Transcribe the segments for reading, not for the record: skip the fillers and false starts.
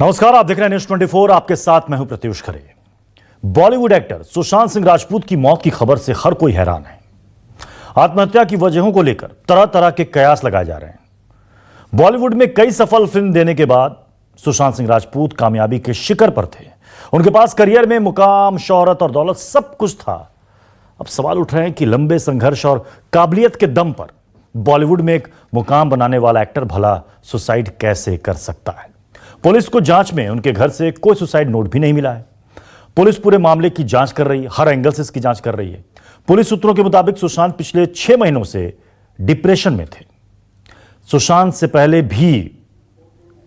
नमस्कार, आप देख रहे हैं न्यूज 24। आपके साथ मैं हूं प्रत्युष खरे। बॉलीवुड एक्टर सुशांत सिंह राजपूत की मौत की खबर से हर कोई हैरान है। आत्महत्या की वजहों को लेकर तरह तरह के कयास लगाए जा रहे हैं। बॉलीवुड में कई सफल फिल्म देने के बाद सुशांत सिंह राजपूत कामयाबी के शिखर पर थे। उनके पास करियर में मुकाम, शोहरत और दौलत सब कुछ था। अब सवाल उठ रहे हैं कि लंबे संघर्ष और काबिलियत के दम पर बॉलीवुड में एक मुकाम बनाने वाला एक्टर भला सुसाइड कैसे कर सकता है। पुलिस को जांच में उनके घर से कोई सुसाइड नोट भी नहीं मिला है। पुलिस पूरे मामले की जांच कर रही है, हर एंगल से इसकी जांच कर रही है। पुलिस सूत्रों के मुताबिक सुशांत पिछले 6 महीनों से डिप्रेशन में थे। सुशांत से पहले भी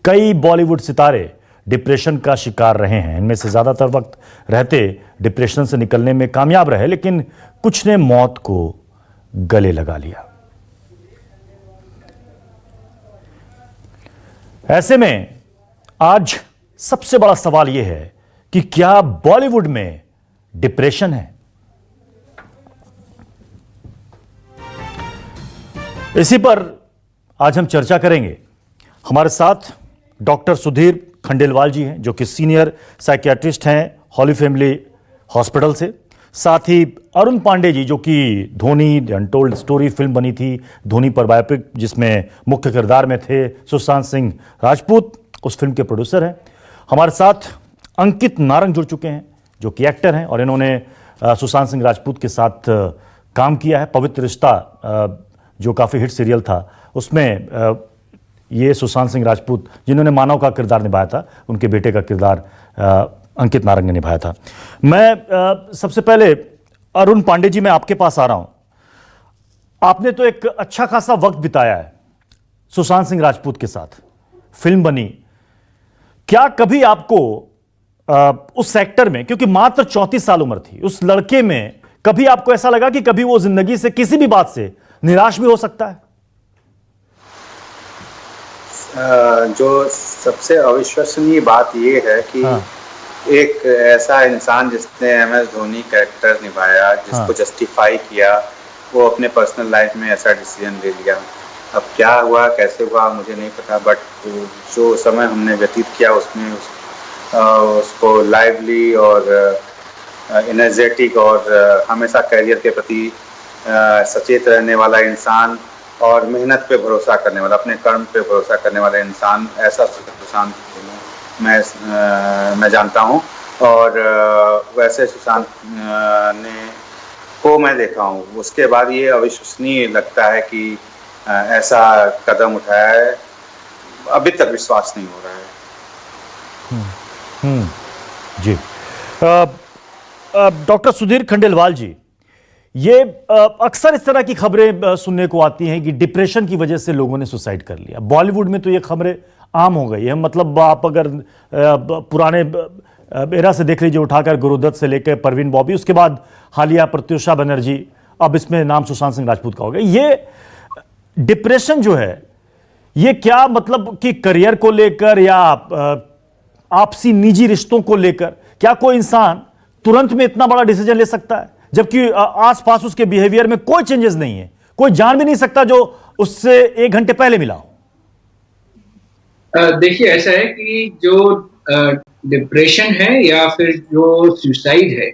कई बॉलीवुड सितारे डिप्रेशन का शिकार रहे हैं। इनमें से ज्यादातर वक्त रहते डिप्रेशन से निकलने में कामयाब रहे, लेकिन कुछ ने मौत को गले लगा लिया। ऐसे में आज सबसे बड़ा सवाल यह है कि क्या बॉलीवुड में डिप्रेशन है। इसी पर आज हम चर्चा करेंगे। हमारे साथ डॉक्टर सुधीर खंडेलवाल जी हैं, जो कि सीनियर साइकियाट्रिस्ट हैं हॉली फैमिली हॉस्पिटल से। साथ ही अरुण पांडे जी, जो कि धोनी अनटोल्ड स्टोरी फिल्म बनी थी, धोनी पर बायोपिक, जिसमें मुख्य किरदार में थे सुशांत सिंह राजपूत, उस फिल्म के प्रोड्यूसर हैं। हमारे साथ अंकित नारंग जुड़ चुके हैं, जो कि एक्टर हैं और इन्होंने सुशांत सिंह राजपूत के साथ काम किया है। पवित्र रिश्ता जो काफ़ी हिट सीरियल था, उसमें ये सुशांत सिंह राजपूत, जिन्होंने मानव का किरदार निभाया था, उनके बेटे का किरदार अंकित नारंग ने निभाया था। मैं सबसे पहले अरुण पांडे जी, मैं आपके पास आ रहा हूं। आपने तो एक अच्छा खासा वक्त बिताया है सुशांत सिंह राजपूत के साथ, फिल्म बनी। क्या कभी आपको उस सेक्टर में, क्योंकि मात्र 34 साल उम्र थी उस लड़के में, कभी आपको ऐसा लगा कि कभी वो जिंदगी से किसी भी बात से निराश भी हो सकता है? जो सबसे अविश्वसनीय बात यह है कि एक ऐसा इंसान जिसने MS धोनी कैरेक्टर निभाया, जिसको जस्टिफाई किया, वो अपने पर्सनल लाइफ में ऐसा डिसीजन ले लिया। अब क्या हुआ, कैसे हुआ, मुझे नहीं पता, बट जो समय हमने व्यतीत किया उसमें उसको लाइवली और एनर्जेटिक और हमेशा करियर के प्रति सचेत रहने वाला इंसान और मेहनत पे भरोसा करने वाला, अपने कर्म पे भरोसा करने वाला इंसान, ऐसा सुशांत मैं जानता हूँ। और वैसे सुशांत को मैं देखा हूँ। उसके बाद ये अविश्वसनीय लगता है कि ऐसा कदम उठाया है। अभी तक विश्वास नहीं हो रहा है। जी, डॉक्टर सुधीर खंडेलवाल जी, ये अक्सर इस तरह की खबरें सुनने को आती हैं कि डिप्रेशन की वजह से लोगों ने सुसाइड कर लिया। बॉलीवुड में तो ये खबरें आम हो गई है। मतलब आप अगर पुराने एरा से देख लीजिए, उठाकर गुरुदत्त से लेकर परवीन बॉबी, उसके बाद हालिया प्रत्युषा बनर्जी, अब इसमें नाम सुशांत सिंह राजपूत का हो गया। ये डिप्रेशन जो है, ये क्या मतलब कि करियर को लेकर या आपसी निजी रिश्तों को लेकर, क्या कोई इंसान तुरंत में इतना बड़ा डिसीजन ले सकता है, जबकि आसपास उसके बिहेवियर में कोई चेंजेस नहीं है? कोई जान भी नहीं सकता जो उससे 1 घंटे पहले मिला हो। देखिए, ऐसा है कि जो डिप्रेशन है या फिर जो सुसाइड है,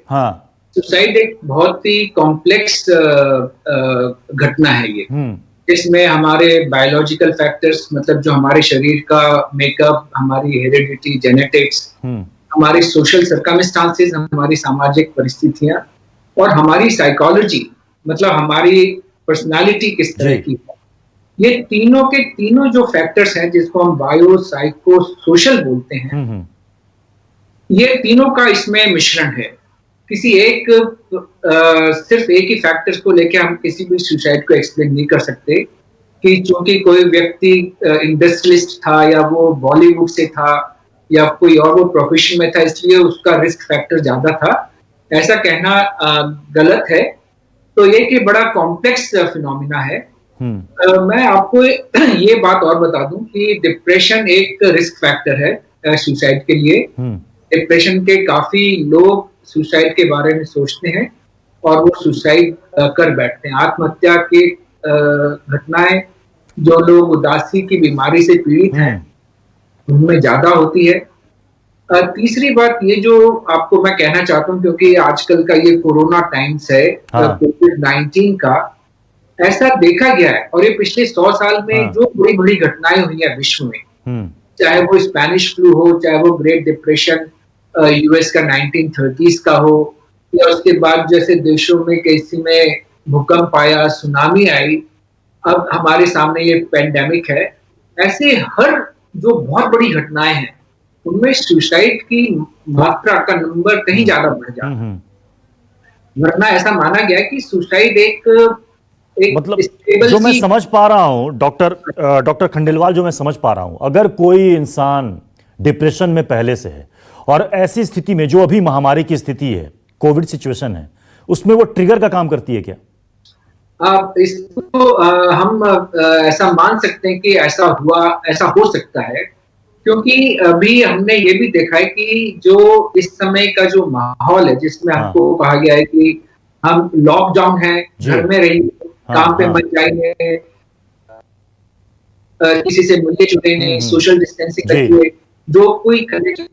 सुसाइड एक बहुत ही कॉम्प्लेक्स घटना है ये, जिसमें हमारे बायोलॉजिकल फैक्टर्स, मतलब जो हमारे शरीर का मेकअप, हमारी हेरिडिटी, जेनेटिक्स, हमारी सोशल सर्कमस्टांसेस, हमारी सामाजिक परिस्थितियां और हमारी साइकोलॉजी, मतलब हमारी पर्सनालिटी किस तरह की है, ये तीनों के तीनों जो फैक्टर्स हैं, जिसको हम बायो साइको सोशल बोलते हैं, ये तीनों का इसमें मिश्रण है। किसी एक सिर्फ एक ही फैक्टर्स को लेके हम किसी भी सुसाइड को एक्सप्लेन नहीं कर सकते कि चूंकि कोई व्यक्ति इंडस्ट्रियलिस्ट था या वो बॉलीवुड से था या कोई और वो प्रोफेशन में था, इसलिए उसका रिस्क फैक्टर ज्यादा था, ऐसा कहना गलत है। तो ये कि बड़ा कॉम्प्लेक्स फिनोमिना है। मैं आपको ये बात और बता दूं कि डिप्रेशन एक रिस्क फैक्टर है सुसाइड के लिए। डिप्रेशन के काफी लोग सुसाइड के बारे में सोचते हैं और वो सुसाइड कर बैठते हैं। आत्महत्या की घटनाएं जो लोग उदासी की बीमारी से पीड़ित हैं उनमें ज्यादा होती है। तीसरी बात ये जो आपको मैं कहना चाहता हूँ, क्योंकि आजकल का ये कोरोना टाइम्स है, कोविड-19 का, ऐसा देखा गया है और ये पिछले 100 साल में जो बड़ी बड़ी घटनाएं हुई है विश्व में, चाहे वो स्पेनिश फ्लू हो, चाहे वो ग्रेट डिप्रेशन यूएस का 1930s का हो, या उसके बाद जैसे देशों में किसी में भूकंप आया, सुनामी आई, अब हमारे सामने ये पेंडेमिक है, ऐसे हर जो बहुत बड़ी घटनाएं हैं उनमें सुसाइड की मात्रा का नंबर कहीं ज्यादा बढ़ जाता है। वरना ऐसा माना गया कि सुसाइड एक मतलब जो मैं समझ पा रहा हूं डॉक्टर खंडेलवाल, जो मैं समझ पा रहा हूं, अगर कोई इंसान डिप्रेशन में पहले से है और ऐसी स्थिति में जो अभी महामारी की स्थिति है, कोविड सिचुएशन है, उसमें वो ट्रिगर का काम करती है क्या? इसको हम ऐसा मान सकते हैं कि ऐसा हो सकता है, क्योंकि अभी हमने ये भी देखा है कि जो इस समय का जो माहौल है, जिसमें हमको कहा गया है कि हम लॉकडाउन है, घर में रहिए, काम पे मत जाइए, किसी से मिलने जुलने नहीं, सोशल डिस्टेंसिंग करिए, जो कोई कनेक्शन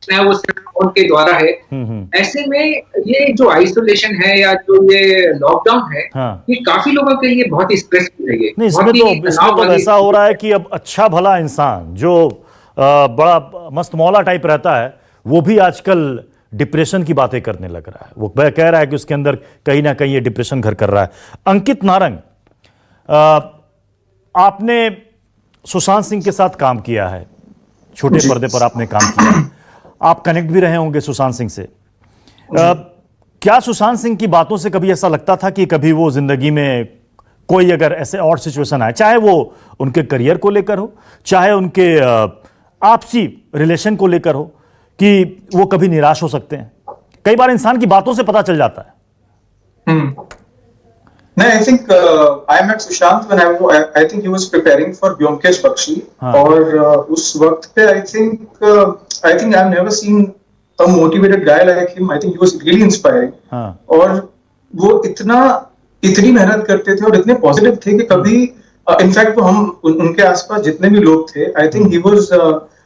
है वो सिर्फ फोन के द्वारा है। ऐसे में ये जो आइसोलेशन है या जो ये लॉकडाउन है, ये काफी लोगों के लिए बहुत ही स्ट्रेसफुल है। नहीं, इसमें तो ऐसा हो रहा है कि अब अच्छा भला इंसान जो बड़ा मस्त मौला टाइप रहता है, वो भी आजकल डिप्रेशन की बातें करने लग रहा है। वो कह रहा है कि उसके अंदर कहीं ना कहीं ये डिप्रेशन घर कर रहा है। अंकित नारंग, आपने सुशांत सिंह के साथ काम किया है, छोटे पर्दे पर आपने काम किया है, आप कनेक्ट भी रहे होंगे सुशांत सिंह से। क्या सुशांत सिंह की बातों से कभी ऐसा लगता था कि कभी वो जिंदगी में कोई अगर ऐसे और सिचुएशन आए, चाहे वो उनके करियर को लेकर हो, चाहे उनके आपसी रिलेशन को लेकर हो, कि वो कभी निराश हो सकते हैं? कई बार इंसान की बातों से पता चल जाता है। No, I think I met Sushant when I think he was preparing for Byomkesh Bakshi, और उस वक्त पे I think I've never seen a motivated guy like him. I think he was really inspiring. और वो इतनी मेहनत करते थे और इतने पॉजिटिव थे कि कभी इनफैक्ट वो हम उनके आसपास जितने भी लोग थे, I think he was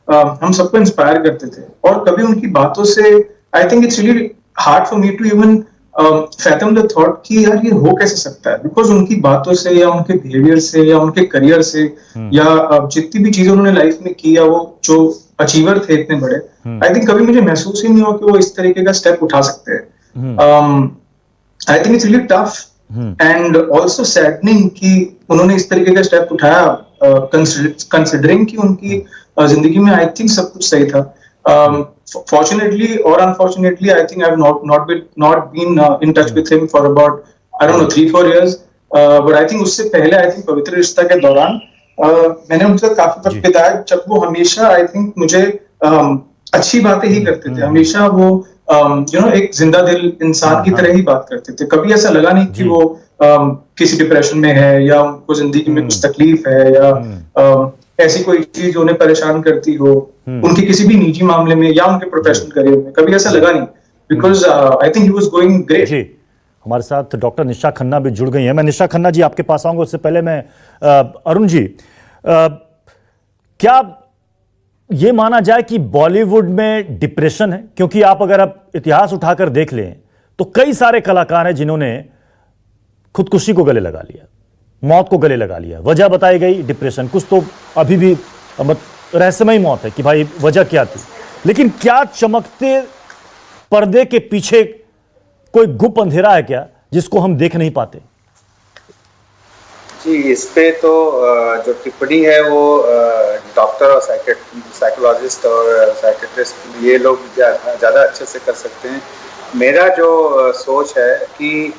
हम सबको इंस्पायर करते थे। और कभी उनकी बातों से I think it's really hard for me to even fathom the thought कि यार ये हो कैसे सकता है, बिकॉज उनकी बातों से या उनके बिहेवियर से या उनके करियर से या जितनी भी चीजें उन्होंने लाइफ में की या वो जो अचीवर थे इतने बड़े, आई थिंक कभी मुझे महसूस ही नहीं हुआ कि वो इस तरीके का स्टेप उठा सकते हैं। I think it's really tough and also saddening कि उन्होंने इस तरीके का स्टेप उठाया, कंसिडरिंग कि उनकी जिंदगी में आई थिंक सब कुछ सही था। Fortunately or unfortunately, I think I've not been in touch with him for about, I don't know, 3-4 years. But I think उससे पहले I think पवित्र रिश्ता के दौरान मैंने उनसे काफी वक्त बिताया, जब वो हमेशा I think मुझे अच्छी बातें ही करते थे। हमेशा वो एक जिंदा दिल इंसान की तरह ही बात करते थे। कभी ऐसा लगा नहीं कि वो किसी डिप्रेशन में है या उनको जिंदगी में कुछ तकलीफ है या ऐसी कोई चीज उन्हें परेशान करती हो उनके किसी भी निजी मामले में या उनके प्रोफेशनल करियर में, कभी ऐसा लगा नहीं, because I think he was going great. जी, हमारे साथ डॉक्टर निशा खन्ना भी जुड़ गई हैं। मैं निशा खन्ना जी आपके पास आऊंगा, उससे पहले मैं अरुण जी, क्या ये माना जाए कि बॉलीवुड में डिप्रेशन है? क्योंकि अगर आप इतिहास उठाकर देख लें तो कई सारे कलाकार हैं जिन्होंने खुदकुशी को गले लगा लिया, मौत को गले लगा लिया। वजह बताई गई डिप्रेशन, कुछ तो अभी भी रहस्यमयी मौत है कि भाई वजह क्या थी, लेकिन क्या चमकते पर्दे के पीछे कोई गुप्त अंधेरा है क्या जिसको हम देख नहीं पाते? जी, इस पे तो जो टिप्पणी है वो डॉक्टर और साइकोलॉजिस्ट और साइकेट्रिस्ट ये लोग ज़्यादा अच्छे से कर सकते हैं। मेरा जो सोच है कि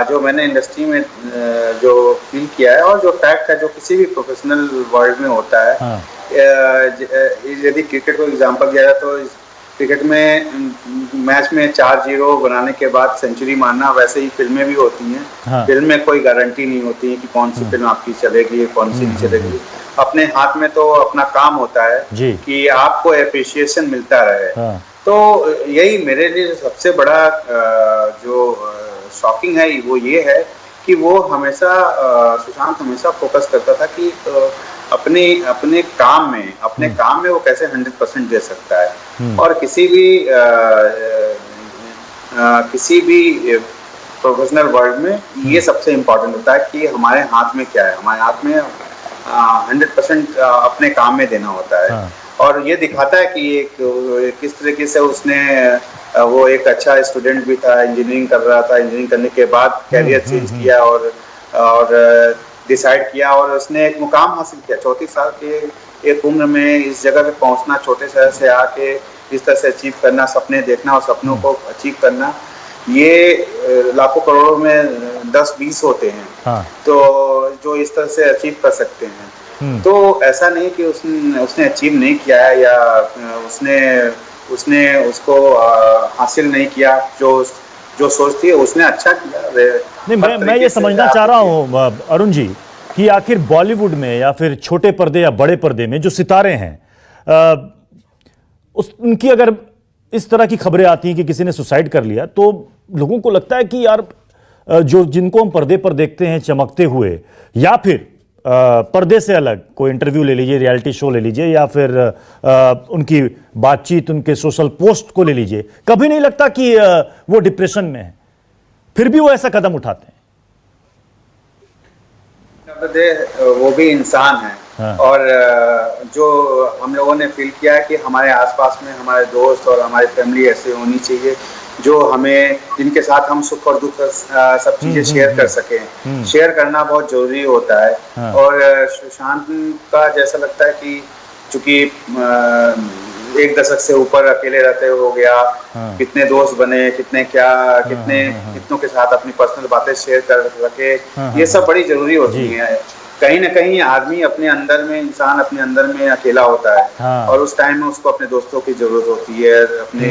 जो मैंने इंडस्ट्री में जो फील किया है और जो फैक्ट है जो किसी भी प्रोफेशनल वर्ल्ड में होता है, यदि क्रिकेट को एग्जांपल दिया जाए तो क्रिकेट में मैच में 4-0 बनाने के बाद सेंचुरी मारना, वैसे ही फिल्में भी होती हैं। फिल्म में कोई गारंटी नहीं होती है कि कौन सी फिल्म आपकी चलेगी, कौन सी नहीं चलेगी। अपने हाथ में तो अपना काम होता है कि आपको एप्रिसिएशन मिलता रहे। तो यही मेरे लिए सबसे बड़ा जो शॉकिंग है वो ये है कि वो हमेशा सुशांत हमेशा फोकस करता था कि अपने काम में वो कैसे 100% दे सकता है। और किसी भी प्रोफेशनल वर्ल्ड में ये सबसे इम्पोर्टेंट होता है कि हमारे हाथ में क्या है, हमारे हाथ में 100% अपने काम में देना होता है। और ये दिखाता है कि किस तरीके से उसने वो एक अच्छा स्टूडेंट भी था, इंजीनियरिंग कर रहा था, इंजीनियरिंग करने के बाद कैरियर चेंज किया और डिसाइड किया और उसने एक मुकाम हासिल किया। 34 साल के एक उम्र में इस जगह पे पहुंचना, छोटे शहर से आके इस तरह से अचीव करना, सपने देखना और सपनों को अचीव करना, ये लाखों करोड़ों में 10-20 होते हैं तो जो इस तरह से अचीव कर सकते हैं। तो ऐसा नहीं कि उसने अचीव नहीं किया है या उसने उसको हासिल नहीं किया, जो सोचती है उसने अच्छा किया। नहीं, मैं ये समझना चाह रहा हूँ अरुण जी कि आखिर बॉलीवुड में या फिर छोटे पर्दे या बड़े पर्दे में जो सितारे हैं उनकी अगर इस तरह की खबरें आती हैं कि किसी ने सुसाइड कर लिया तो लोगों को लगता है कि यार जिनको हम पर्दे पर देखते हैं चमकते हुए या फिर पर्दे से अलग कोई इंटरव्यू ले लीजिए, रियलिटी शो ले लीजिए या फिर उनकी बातचीत, उनके सोशल पोस्ट को ले लीजिए, कभी नहीं लगता कि वो डिप्रेशन में है, फिर भी वो ऐसा कदम उठाते हैं। वो भी इंसान है। और जो हम लोगों ने फील किया है कि हमारे आसपास में हमारे दोस्त और हमारी फैमिली ऐसे होनी चाहिए जो हमें, जिनके साथ हम सुख और दुख सब चीजें शेयर कर सकें। शेयर करना बहुत जरूरी होता है। और सुशांत का जैसा लगता है कि चूंकि 1 दशक से ऊपर अकेले रहते हो गया, कितने दोस्त बने, कितनों के साथ अपनी पर्सनल बातें शेयर कर सके, ये सब बड़ी जरूरी होती है। कहीं ना कहीं आदमी इंसान अपने अंदर में अकेला होता है और उस टाइम में उसको अपने दोस्तों की जरूरत होती है, अपने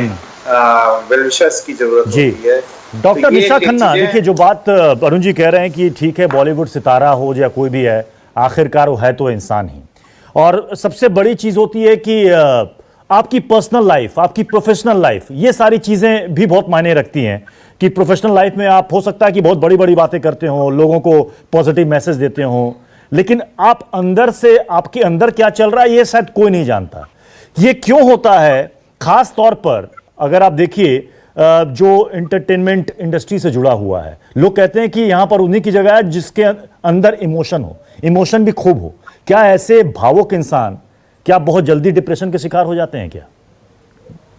वेलविशर्स की जरूरत होती है। डॉक्टर निशा खन्ना, देखिए जो बात अरुण जी कह रहे हैं कि ठीक है बॉलीवुड सितारा हो या कोई भी है, आखिरकार वो है तो इंसान ही। और सबसे बड़ी चीज होती है कि आपकी पर्सनल लाइफ, आपकी प्रोफेशनल लाइफ, ये सारी चीजें भी बहुत मायने रखती हैं कि प्रोफेशनल लाइफ में आप हो सकता है कि बहुत बड़ी बड़ी बातें करते हो, लोगों को पॉजिटिव मैसेज देते हो, लेकिन आप अंदर से, आपके अंदर क्या चल रहा है ये शायद कोई नहीं जानता। ये क्यों होता है? खास तौर पर अगर आप देखिए जो एंटरटेनमेंट इंडस्ट्री से जुड़ा हुआ है, लोग कहते हैं कि यहां पर उन्हीं की जगह है जिसके अंदर इमोशन हो, इमोशन भी खूब हो। क्या ऐसे भावुक इंसान क्या बहुत जल्दी डिप्रेशन के शिकार हो जाते हैं क्या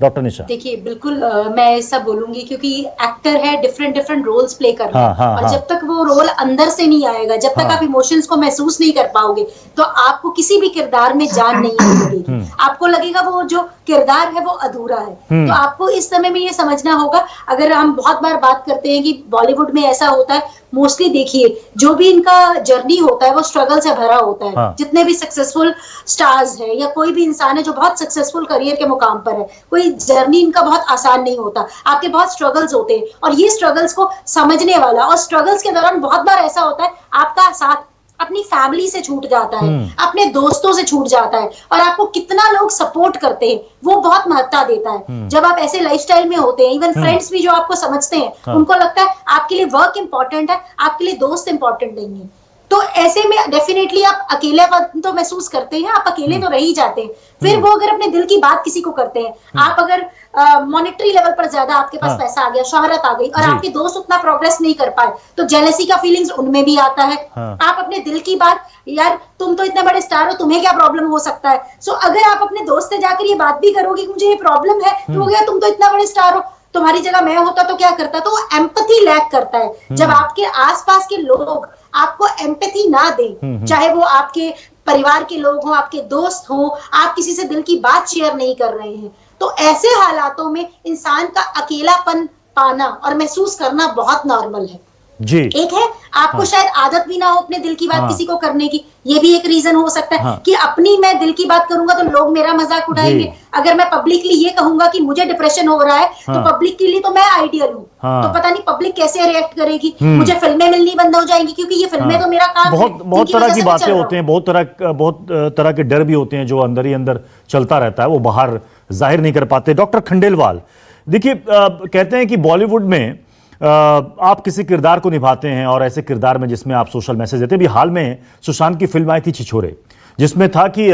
डॉक्टर निशा? देखिए बिल्कुल मैं ऐसा बोलूंगी क्योंकि एक्टर है, डिफरेंट रोल्स प्ले कर रहे हैं और जब तक वो रोल अंदर से नहीं आएगा, जब तक आप इमोशंस को महसूस नहीं कर पाओगे तो आपको किसी भी किरदार में जान नहीं लगेगी। आपको लगेगा वो जो किरदार है वो अधूरा है। तो आपको इस समय में ये समझना होगा, अगर हम बहुत बार बात करते हैं कि बॉलीवुड में ऐसा होता है, मोस्टली देखिए जो भी इनका जर्नी होता है वो स्ट्रगल से भरा होता है। जितने भी सक्सेसफुल स्टार्स हैं या कोई भी इंसान है जो बहुत सक्सेसफुल करियर के मुकाम पर है, कोई जर्नी इनका बहुत आसान नहीं होता। आपके बहुत स्ट्रगल्स होते हैं और ये स्ट्रगल्स को समझने वाला, और स्ट्रगल्स के दौरान बहुत बार ऐसा होता है आपका साथ अपनी फैमिली से छूट जाता है, अपने दोस्तों से छूट जाता है, और आपको कितना लोग सपोर्ट करते हैं वो बहुत महत्ता देता है। जब आप ऐसे लाइफस्टाइल में होते हैं, इवन फ्रेंड्स भी जो आपको समझते हैं उनको लगता है आपके लिए वर्क इंपॉर्टेंट है, आपके लिए दोस्त इंपॉर्टेंट नहीं है। तो ऐसे में डेफिनेटली आप अकेलापन तो महसूस करते हैं, आप अकेले तो रह ही जाते हैं। फिर वो अगर अपने दिल की बात किसी को करते हैं, आप अगर मॉनेटरी लेवल पर ज्यादा आपके पास पैसा आ गया, शोहरत आ गई और आपके दोस्त उतना प्रोग्रेस नहीं कर पाए, तो जेलसी का फीलिंग्स उनमें भी आता है। आप अपने दिल की बात, यार तुम तो इतने बड़े स्टार हो, तुम्हें क्या प्रॉब्लम हो सकता है, सो अगर आप अपने दोस्त से जाकर ये बात भी करोगे कि मुझे ये प्रॉब्लम है, तो हो गया तुम तो इतना बड़े स्टार हो, तुम्हारी जगह मैं होता तो क्या करता। तो एम्पैथी लैक करता है जब आपके आसपास के लोग आपको एम्पैथी ना दें, चाहे वो आपके परिवार के लोग हों, आपके दोस्त हों, आप किसी से दिल की बात शेयर नहीं कर रहे हैं। तो ऐसे हालातों में इंसान का अकेलापन पाना और महसूस करना बहुत नॉर्मल है जी। एक है आपको शायद आदत भी ना हो अपने दिल की बात किसी को करने की, ये भी एक रीजन हो सकता है कि अपनी मैं दिल की बात करूंगा तो लोग मेरा मजाक उड़ाएंगे। अगर मैं पब्लिकली ये कहूंगा कि मुझे डिप्रेशन हो रहा है तो पब्लिक के लिए तो मैं आइडियल हूँ, तो पता नहीं पब्लिक कैसे रिएक्ट करेगी, मुझे फिल्में मिलनी बंद हो जाएंगी क्योंकि ये फिल्में तो मेरा काम है। बहुत तरह की बातें होती हैं, बहुत तरह के डर भी होते हैं जो अंदर ही अंदर चलता रहता है, वो बाहर जाहिर नहीं कर पाते। डॉक्टर खंडेलवाल, देखिए कहते हैं कि बॉलीवुड में आप किसी किरदार को निभाते हैं और ऐसे किरदार में जिसमें आप सोशल मैसेज देते हैं। अभी हाल में सुशांत की फिल्म आई थी छिछोरे, जिसमें था कि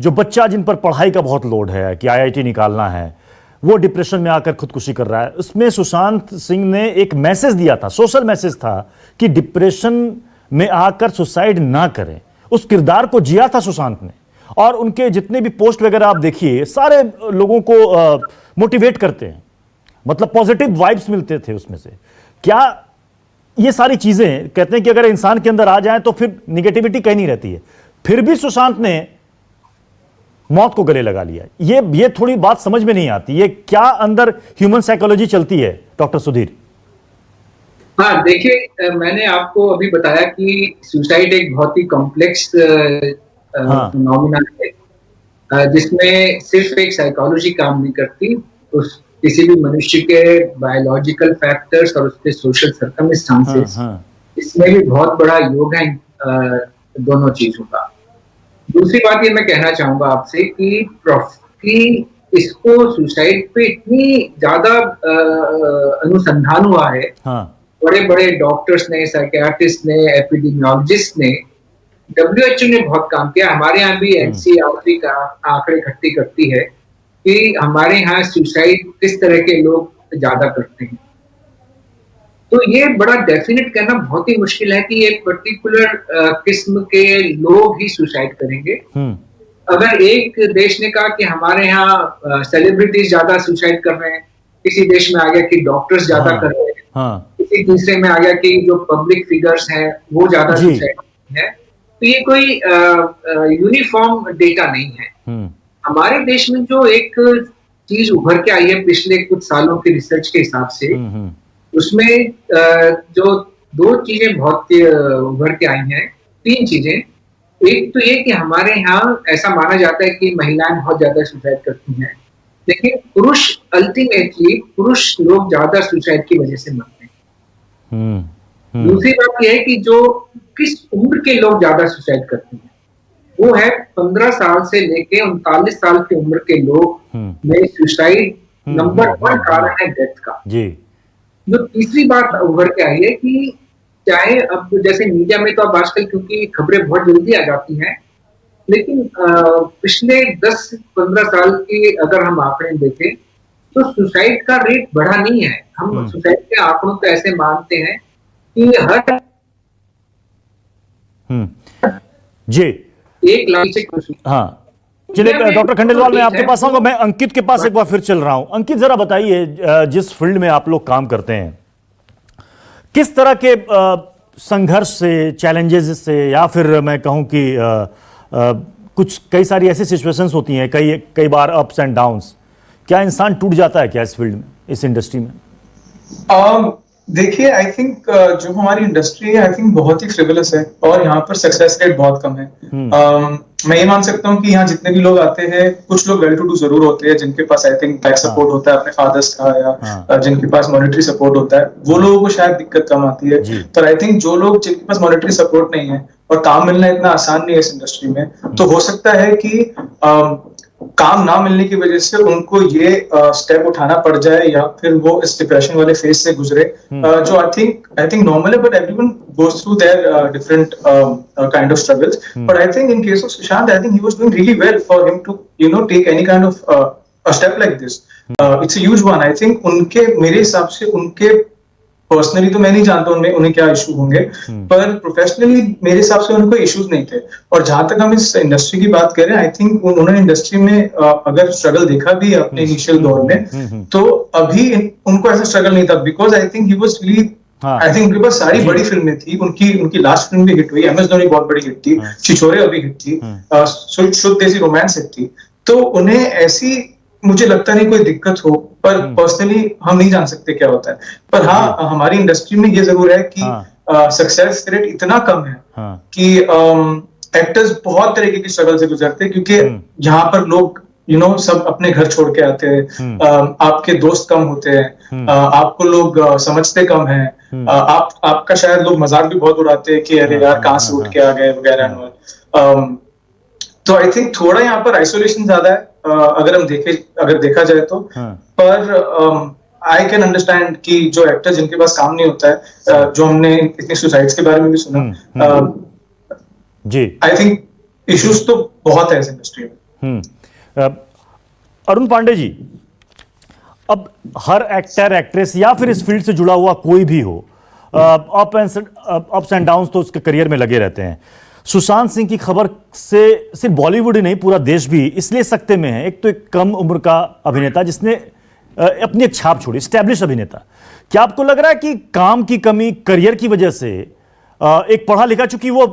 जो बच्चा जिन पर पढ़ाई का बहुत लोड है कि आईआईटी निकालना है, वो डिप्रेशन में आकर खुदकुशी कर रहा है। उसमें सुशांत सिंह ने एक मैसेज दिया था, सोशल मैसेज था कि डिप्रेशन में आकर सुसाइड ना करें। उस किरदार को जिया था सुशांत ने, और उनके जितने भी पोस्ट वगैरह आप देखिए सारे लोगों को मोटिवेट करते हैं, मतलब पॉजिटिव वाइब्स मिलते थे उसमें से। क्या ये सारी चीजें कहते हैं कि अगर इंसान के अंदर आ जाए तो फिर निगेटिविटी कहीं नहीं रहती है, फिर भी सुशांत ने मौत को गले लगा लिया। ये थोड़ी बात समझ में नहीं आती, ये क्या अंदर ह्यूमन साइकोलॉजी चलती है डॉक्टर सुधीर? हाँ, देखिए, मैंने आपको अभी बताया कि सुसाइड एक बहुत ही कॉम्प्लेक्स फिनोमेना है, जिसमें सिर्फ एक साइकोलॉजी काम नहीं करती, उस किसी भी मनुष्य के बायोलॉजिकल फैक्टर्स और उसके सोशल सर्कमस्टांसेस, इसमें भी बहुत बड़ा योग है दोनों चीजों का। दूसरी बात ये मैं कहना चाहूंगा आपसे कि इसको सुसाइड पे इतनी ज्यादा अनुसंधान हुआ है, बड़े बड़े डॉक्टर्स ने, साइकियाट्रिस्ट ने, एपिडेमियोलॉजिस्ट ने, WHO ने बहुत काम किया। हमारे यहाँ भी NCRT का आंकड़े इकट्ठी करती है कि हमारे यहाँ सुसाइड किस तरह के लोग ज्यादा करते हैं। तो ये बड़ा डेफिनेट करना बहुत ही मुश्किल है कि एक पर्टिकुलर किस्म के लोग ही सुसाइड करेंगे। अगर एक देश ने कहा कि हमारे यहाँ सेलिब्रिटीज ज्यादा सुसाइड कर रहे हैं, किसी देश में आ गया कि डॉक्टर्स ज्यादा कर रहे हैं, किसी तीसरे में आ गया कि जो पब्लिक फिगर्स हैं वो ज्यादा सुसाइड कर रहे हैं, तो ये कोई यूनिफॉर्म डेटा नहीं है। हमारे देश में जो एक चीज उभर के आई है पिछले कुछ सालों की रिसर्च के हिसाब से, उसमें जो दो चीजें बहुत उभर के आई हैं, तीन चीजें। एक तो ये कि हमारे यहाँ ऐसा माना जाता है कि महिलाएं बहुत ज्यादा सुसाइड करती हैं, लेकिन अल्टीमेटली पुरुष लोग ज्यादा सुसाइड की वजह से मरते हैं। दूसरी बात यह है कि जो किस उम्र के लोग ज्यादा सुसाइड करते हैं, वो है 15 साल से लेके 39 साल की उम्र के लोग में सुसाइड नंबर 1 कारण है डेथ का। जो तीसरी बात उभर के आई है कि चाहे अब जैसे मीडिया में तो अब आजकल क्योंकि खबरें बहुत जल्दी आ जाती हैं, लेकिन पिछले 10-15 साल के अगर हम आंकड़े देखें तो सुसाइड का रेट बढ़ा नहीं है। हम सुसाइड के आंकड़ों को ऐसे मानते हैं कि हर जी 1 लाख से, हाँ चलिए डॉक्टर खंडेलवाल, मैं आपके पास आऊंगा। मैं अंकित के पास एक बार फिर चल रहा हूं। अंकित, जरा बताइए, जिस फील्ड में आप लोग काम करते हैं, किस तरह के संघर्ष से, चैलेंजेस से, या फिर मैं कहूं कि कई सारी ऐसी सिचुएशंस होती हैं, कई बार अप्स एंड डाउन्स, क्या इंसान टूट जाता है क्या इस फील्ड में, इस इंडस्ट्री में? देखिए, आई थिंक जो हमारी इंडस्ट्री है, आई थिंक बहुत ही फ्रिवलस है और यहाँ पर सक्सेस रेट बहुत कम है। मैं ये मान सकता हूँ कि यहाँ जितने भी लोग आते हैं, कुछ लोग वेल टू डू जरूर होते हैं, जिनके पास आई थिंक बैक सपोर्ट होता है अपने फादर्स का, या जिनके पास मॉनेटरी सपोर्ट होता है, वो लोगों को शायद दिक्कत कम आती है। पर आई थिंक जो लोग जिनके पास मॉनेटरी सपोर्ट नहीं है और काम मिलना इतना आसान नहीं है इस इंडस्ट्री में, तो हो सकता है कि काम ना मिलने की वजह से उनको ये स्टेप उठाना पड़ जाए, या फिर वो इस डिप्रेशन वाले फेज से गुजरे, जो आई थिंक नॉर्मल है, but everyone goes through there different kind of struggles. But I think in case of Sushant, I think he was doing really well for him to take any kind of a step like this. It's a huge one. I think मेरे हिसाब से उनके personally तो मैं नहीं जानता उन्हें क्या इशू होंगे, पर प्रोफेशनली मेरे हिसाब से उनको इश्यूज नहीं थे। और जहां तक हम इस इंडस्ट्री की बात करें, आई थिंक उन्होंने इंडस्ट्री में अगर स्ट्रगल देखा भी अपने इनिशियल दौर में, तो अभी उनको ऐसा स्ट्रगल नहीं था, because I think he was really, I think उनके पास सारी बड़ी फिल्में थी। उनकी लास्ट फिल्म भी हिट हुई, MS धोनी बहुत बड़ी हिट थी, छिछोरे अभी हिट थी, शुद्ध देसी रोमांस हिट थी। तो उन्हें ऐसी मुझे लगता नहीं कोई दिक्कत हो, पर पर्सनली हम नहीं जान सकते क्या होता है। पर हाँ, हमारी इंडस्ट्री में ये जरूर है कि सक्सेस रेट इतना कम है कि एक्टर्स बहुत तरीके की स्ट्रगल से गुजरते हैं, क्योंकि यहाँ पर लोग सब अपने घर छोड़ के आते हैं, आपके दोस्त कम होते हैं, आपको लोग समझते कम हैं, आपका शायद लोग मजाक भी बहुत उड़ाते हैं कि अरे यार कहाँ से उठ के आ गए वगैरह। तो आई थिंक थोड़ा यहाँ पर आइसोलेशन ज्यादा है, अगर देखा जाए तो। पर आई कैन अंडरस्टैंड कि जो एक्टर जिनके पास काम नहीं होता है, जो हमने इतने सुसाइड्स के बारे में भी सुना, जी, आई थिंक इश्यूज तो बहुत है इस इंडस्ट्री में। अरुण पांडे जी, अब हर एक्टर एक्ट्रेस या फिर इस फील्ड से जुड़ा हुआ कोई भी हो, अप्स एंड डाउन्स तो उसके करियर में लगे रहते हैं। सुशांत सिंह की खबर से सिर्फ बॉलीवुड ही नहीं, पूरा देश भी इसलिए सकते में है। एक तो एक कम उम्र का अभिनेता जिसने अपनी एक छाप छोड़ी, स्टैब्लिश अभिनेता। क्या आपको लग रहा है कि काम की कमी, करियर की वजह से, एक पढ़ा लिखा, चूंकि वो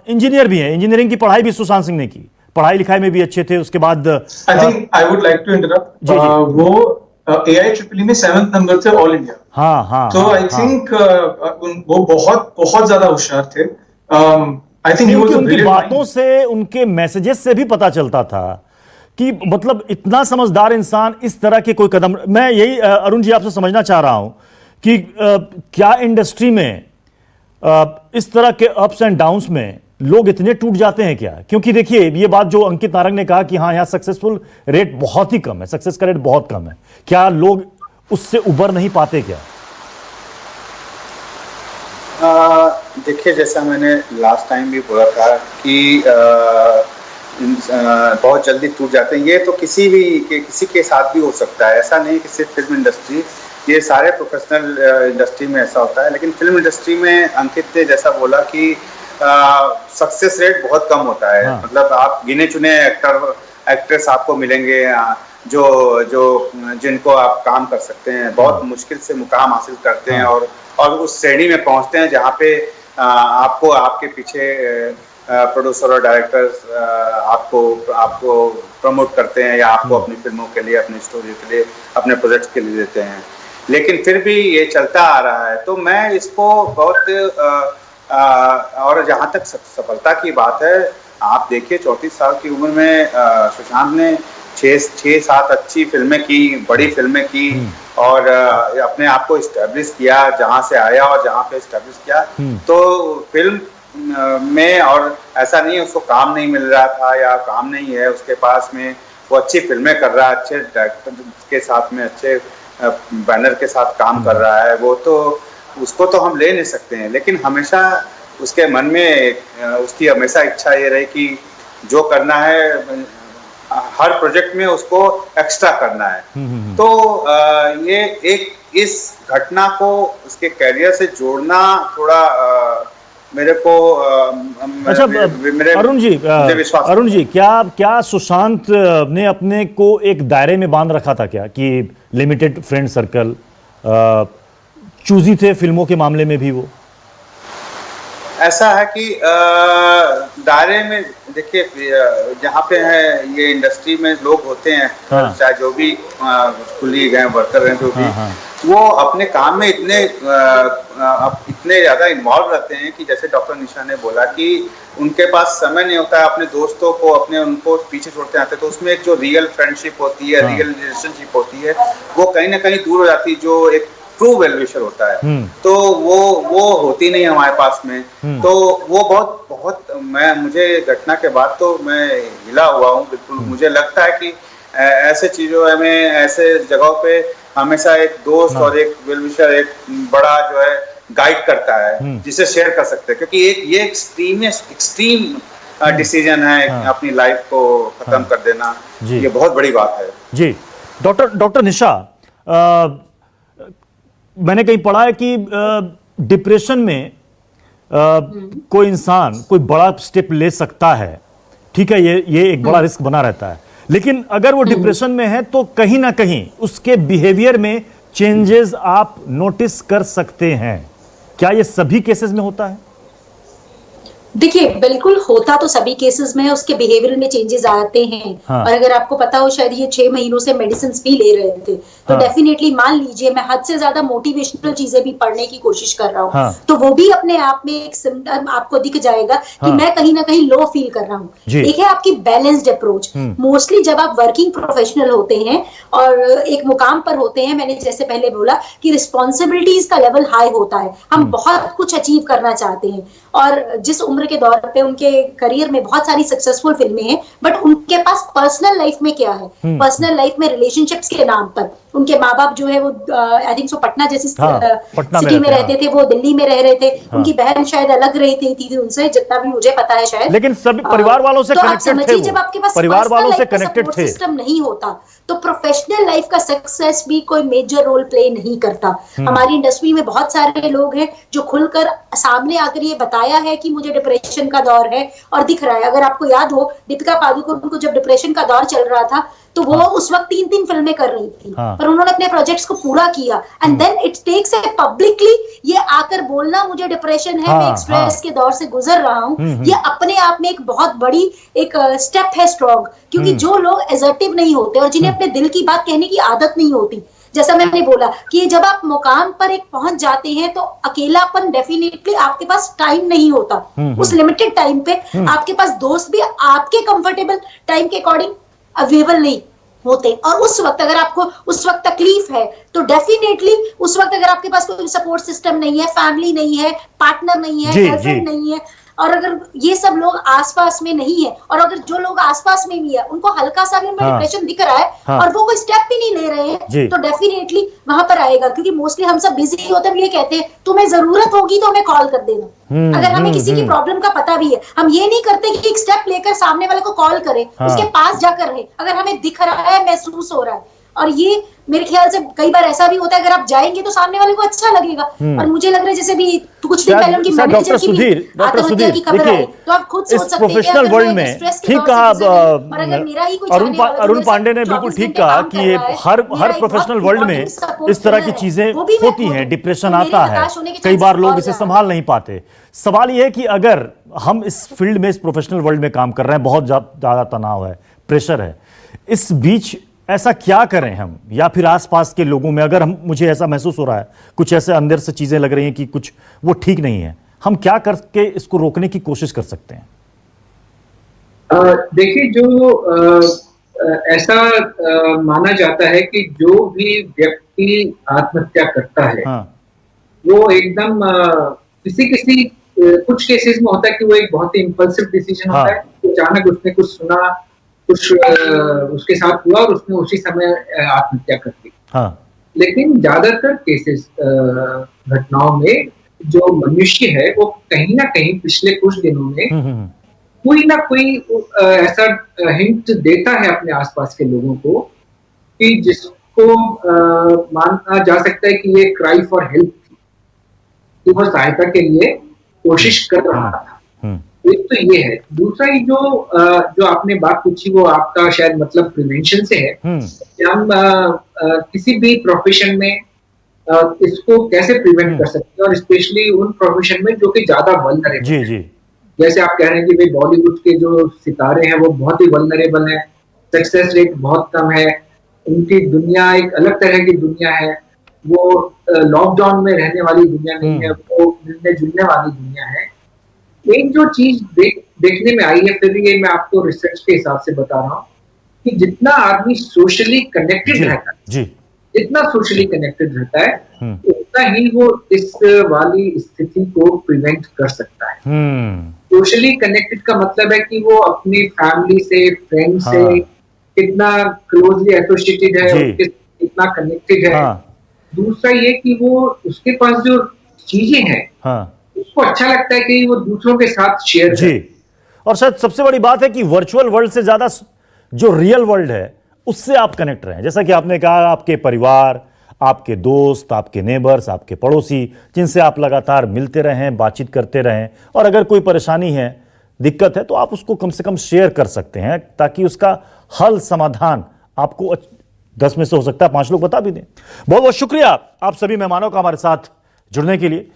इंजीनियर भी है, इंजीनियरिंग की पढ़ाई भी सुशांत सिंह ने की, पढ़ाई लिखाई में भी अच्छे थे, उसके बाद I think I would like to interrupt, वो AIEEE में 7th नंबर थे ऑल इंडिया। हाँ, तो आई थिंक वो बहुत बहुत ज्यादा होशियार थे। आई थिंक उनकी बातों से, उनके मैसेजेस से भी पता चलता था कि मतलब इतना समझदार इंसान इस तरह के कोई कदम। मैं यही अरुण जी आपसे समझना चाह रहा हूं कि क्या इंडस्ट्री में इस तरह के अप्स एंड डाउन्स में लोग इतने टूट जाते हैं क्या? क्योंकि देखिए, ये बात जो अंकित नारंग ने कहा कि हाँ, यहां सक्सेसफुल रेट बहुत ही कम है, सक्सेस का रेट बहुत कम है, क्या लोग उससे उबर नहीं पाते क्या? देखिए, जैसा मैंने लास्ट टाइम भी बोला था कि बहुत जल्दी टूट जाते हैं। ये तो किसी के साथ भी हो सकता है, ऐसा नहीं कि सिर्फ फिल्म इंडस्ट्री, ये सारे प्रोफेशनल इंडस्ट्री में ऐसा होता है। लेकिन फिल्म इंडस्ट्री में अंकित ने जैसा बोला कि सक्सेस रेट बहुत कम होता है। हाँ। मतलब आप गिने चुने एक्ट्रेस आपको मिलेंगे जो जिनको आप काम कर सकते हैं, बहुत मुश्किल से मुकाम हासिल करते हैं और उस श्रेणी में पहुंचते हैं जहाँ पे आपको आपके पीछे प्रोड्यूसर और डायरेक्टर्स आपको प्रमोट करते हैं या आपको अपनी फिल्मों के लिए, अपनी स्टोरी के लिए, अपने प्रोजेक्ट्स के लिए देते हैं। लेकिन फिर भी ये चलता आ रहा है। तो मैं इसको बहुत और जहाँ तक सफलता की बात है, आप देखिए 34 साल की उम्र में सुशांत ने 6-7 अच्छी फिल्में की, बड़ी फिल्में की और अपने आप को इस्टेब्लिश किया, जहाँ से आया और जहाँ पे इस्टेब्लिश किया। तो फिल्म में, और ऐसा नहीं है उसको काम नहीं मिल रहा था या काम नहीं है उसके पास में, वो अच्छी फिल्में कर रहा है, अच्छे डायरेक्टर के साथ में, अच्छे बैनर के साथ काम कर रहा है। वो तो उसको तो हम ले नहीं सकते हैं, लेकिन हमेशा उसके मन में उसकी हमेशा इच्छा ये रही कि जो करना है हर प्रोजेक्ट में उसको एक्स्ट्रा करना है। तो ये इस घटना को उसके कैरियर से जोड़ना थोड़ा मेरे को अच्छा, अरुण जी, क्या सुशांत ने अपने को एक दायरे में बांध रखा था क्या कि लिमिटेड फ्रेंड सर्कल, चूजी थे फिल्मों के मामले में भी? वो ऐसा है कि दायरे में देखिए, जहाँ पे है ये इंडस्ट्री में लोग होते हैं, चाहे जो भी कुलीग हैं, वर्कर हैं, जो भी, वो अपने काम में इतने ज्यादा इन्वॉल्व रहते हैं कि जैसे डॉक्टर निशा ने बोला कि उनके पास समय नहीं होता है अपने दोस्तों को, उनको पीछे छोड़ते आते। तो उसमें एक जो रियल फ्रेंडशिप होती है, रियल रिलेशनशिप होती है, वो कहीं ना कहीं दूर हो जाती है, जो एक ट्रू वेलविशर होता है। तो वो होती नहीं हमारे पास में। तो वो बहुत मुझे घटना के बाद तो मैं हिला हुआ हूँ बिल्कुल। मुझे लगता है कि ऐसे चीजों में, ऐसे जगहों पे हमेशा एक दोस्त और एक वेलविशर, एक बड़ा जो है गाइड करता है, जिसे शेयर कर सकते हैं, क्योंकि ये एक्सट्रीम डिसीजन है अपनी लाइफ को खत्म कर देना। ये बहुत बड़ी बात है जी। डॉक्टर निशा, मैंने कहीं पढ़ा है कि डिप्रेशन में कोई इंसान कोई बड़ा स्टेप ले सकता है, ठीक है, ये एक बड़ा रिस्क बना रहता है, लेकिन अगर वो डिप्रेशन में है तो कहीं ना कहीं उसके बिहेवियर में चेंजेस आप नोटिस कर सकते हैं। क्या ये सभी केसेस में होता है? देखिए, बिल्कुल होता तो सभी केसेस में है, उसके बिहेवियर में चेंजेस आते हैं। हाँ। और अगर आपको पता हो, शायद ये 6 महीनों से मेडिसिन भी ले रहे थे, तो डेफिनेटली मान लीजिए मैं हद से ज्यादा मोटिवेशनल चीजें भी पढ़ने की कोशिश कर रहा हूँ, तो वो भी अपने आप में एक सिम्टम आपको दिख जाएगा कि मैं कहीं ना कहीं लो फील कर रहा हूँ। एक है आपकी बैलेंस्ड अप्रोच। मोस्टली जब आप वर्किंग प्रोफेशनल होते हैं और एक मुकाम पर होते हैं, मैंने जैसे पहले बोला कि रिस्पॉन्सिबिलिटीज का लेवल हाई होता है, हम बहुत कुछ अचीव करना चाहते हैं, और जिस उम्र के दौर पे उनके करियर में बहुत सारी सक्सेसफुल फिल्में हैं, बट उनके पास पर्सनल लाइफ में क्या है, पर्सनल लाइफ में रिलेशनशिप्स के नाम पर उनके माँ बाप जो है वो आई थिंक सो पटना जैसी पटना सिटी में रहते थे, वो दिल्ली में रह रहे थे, उनकी बहन शायद अलग रहती थी उनसे, जितना भी मुझे पता है शायद, लेकिन सभी परिवार वालों से कनेक्टेड थे, जब आपके पास परिवार वालों से कनेक्टेड थे, सिस्टम नहीं होता तो प्रोफेशनल लाइफ का सक्सेस भी कोई मेजर रोल प्ले नहीं करता। हमारी इंडस्ट्री में बहुत सारे लोग हैं जो खुलकर सामने आकर ये बताया है कि मुझे डिप्रेशन का दौर है और दिख रहा है। अगर आपको याद हो, दीपिका पादुकोण को जब डिप्रेशन का दौर चल रहा था तो वो उस वक्त 3 फिल्में कर रही थी, पर उन्होंने अपने प्रोजेक्ट्स को पूरा किया and then it takes a publicly ये आकर बोलना मुझे डिप्रेशन है, मैं एक स्ट्रेस के दौर से गुजर रहा हूँ, ये अपने आप में एक बहुत बड़ी एक स्टेप है स्ट्रॉन्ग, क्योंकि जो लोग एसर्टिव नहीं होते और जिन्हें अपने दिल की बात कहने की आदत नहीं होती, जैसा मैंने बोला कि जब आप मुकाम पर एक पहुंच जाते हैं तो अकेलापन डेफिनेटली आपके पास टाइम नहीं होता, उस लिमिटेड टाइम पे आपके पास दोस्त भी आपके कंफर्टेबल टाइम के अकॉर्डिंग अवेलेबल नहीं होते, और उस वक्त अगर आपको उस वक्त तकलीफ है तो डेफिनेटली उस वक्त अगर आपके पास कोई सपोर्ट सिस्टम नहीं है, फैमिली नहीं है, पार्टनर नहीं है, गर्लफ्रेंड नहीं है, और अगर ये सब लोग आसपास में नहीं है, और अगर जो लोग आसपास में भी है उनको हल्का सा भी उनमें डिप्रेशन दिख रहा है और वो कोई स्टेप भी नहीं ले रहे हैं, तो डेफिनेटली वहां पर आएगा, क्योंकि मोस्टली हम सब बिजी होते हैं, ये कहते हैं तुम्हें जरूरत होगी तो हमें कॉल कर देना। अगर हमें किसी की प्रॉब्लम का पता भी है, हम ये नहीं करते कि एक स्टेप लेकर सामने वाले को कॉल करें, उसके पास जाकर रहे, अगर हमें दिख रहा है, महसूस हो रहा है। और ये मेरे ख्याल से कई बार ऐसा भी होता है, अगर आप जाएंगे तो सामने वाले को अच्छा लगेगा। और मुझे लग रहा है जैसे भी कुछ दिन पहले उनकी मैनेजर की भी आत्महत्या की खबर आई, तो आप खुद सोच सकते हैं प्रोफेशनल वर्ल्ड में ठीक कहा अरुण पांडे ने, बिल्कुल ठीक कहा कि ये हर प्रोफेशनल वर्ल्ड में इस तरह की चीजें होती हैं, डिप्रेशन आता है, कई बार लोग इसे संभाल नहीं पाते। सवाल ये है कि अगर हम इस फील्ड में, इस प्रोफेशनल वर्ल्ड में काम कर रहे हैं, बहुत ज्यादा तनाव है, प्रेशर है, इस बीच ऐसा क्या करें हम, या फिर आसपास के लोगों में अगर मुझे ऐसा महसूस हो रहा है, कुछ ऐसे अंदर से चीजें लग रही हैं कि कुछ वो ठीक नहीं है, हम क्या करके इसको रोकने की कोशिश कर सकते हैं? देखिए, जो ऐसा माना जाता है कि जो भी व्यक्ति आत्महत्या करता है, वो एकदम कुछ केसेस में होता है कि वो एक बहुत ही इम्पल्सिव डिसीजन होता है, अचानक उसने कुछ सुना, कुछ उसके साथ हुआ और उसने उसी समय आत्महत्या कर दी। लेकिन ज्यादातर केसेस, घटनाओं में जो मनुष्य है वो कहीं ना कहीं पिछले कुछ दिनों में कोई ना कोई ऐसा हिंट देता है अपने आसपास के लोगों को कि जिसको माना जा सकता है कि ये क्राई फॉर हेल्प थी, कि वो सहायता के लिए कोशिश कर रहा था। एक तो ये है। दूसरा, ये जो आपने बात पूछी वो आपका शायद मतलब प्रिवेंशन से है, कि हम किसी भी प्रोफेशन में इसको कैसे प्रिवेंट कर सकते हैं, और स्पेशली उन प्रोफेशन में जो कि ज्यादा वल्नरेबल है। जैसे आप कह रहे हैं कि भाई बॉलीवुड के जो सितारे हैं वो बहुत ही वल्नरेबल हैं, सक्सेस रेट बहुत कम है, उनकी दुनिया एक अलग तरह की दुनिया है, वो लॉकडाउन में रहने वाली दुनिया नहीं है, वो मिलने जुलने वाली दुनिया है। एक जो चीज देखने में आई है, फिर ये मैं आपको रिसर्च के हिसाब से बता रहा हूँ, कि जितना आदमी सोशली कनेक्टेड रहता है, जितना सोशली कनेक्टेड रहता है, उतना ही वो इस वाली स्थिति को प्रिवेंट कर सकता है। सोशली कनेक्टेड का मतलब है कि वो अपनी फैमिली से, फ्रेंड से कितना क्लोजली एसोसिएटेड है, कितना कनेक्टेड है। दूसरा ये कि वो उसके पास जो चीजें हैं उसको अच्छा लगता है कि वो दूसरों के साथ शेयर करे। और शायद सबसे बड़ी बात है कि वर्चुअल वर्ल्ड से ज्यादा जो रियल वर्ल्ड है उससे आप कनेक्ट रहे, जैसा कि आपने कहा, आपके परिवार, आपके दोस्त, आपके नेबर्स, आपके पड़ोसी, जिनसे आप लगातार मिलते रहें, बातचीत करते रहें, और अगर कोई परेशानी है, दिक्कत है, तो आप उसको कम से कम शेयर कर सकते हैं, ताकि उसका हल, समाधान आपको 10 में से हो सकता है 5 लोग बता भी दें। बहुत बहुत शुक्रिया आप सभी मेहमानों का हमारे साथ जुड़ने के लिए।